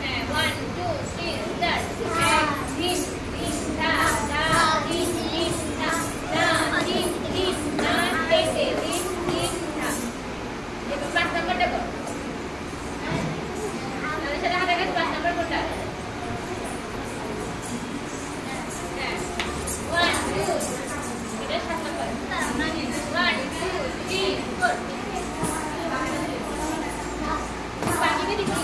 হ্যাঁ 1 2 3 স্টার্ট এক দিন দিন দা দা দিন দিন দা দা দিন দিন না দেখে দিন দিন দা এবার 5 নাম্বারটা কর তাহলে সেটা হাতে কাছে 5 নাম্বার কোনটা হ্যাঁ 1 2 এটা 7 নাম্বার 1 2 3 4 পানি কে দিছি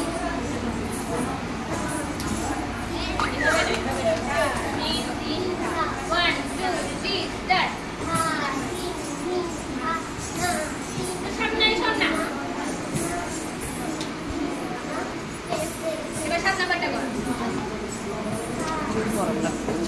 গরম লাগছে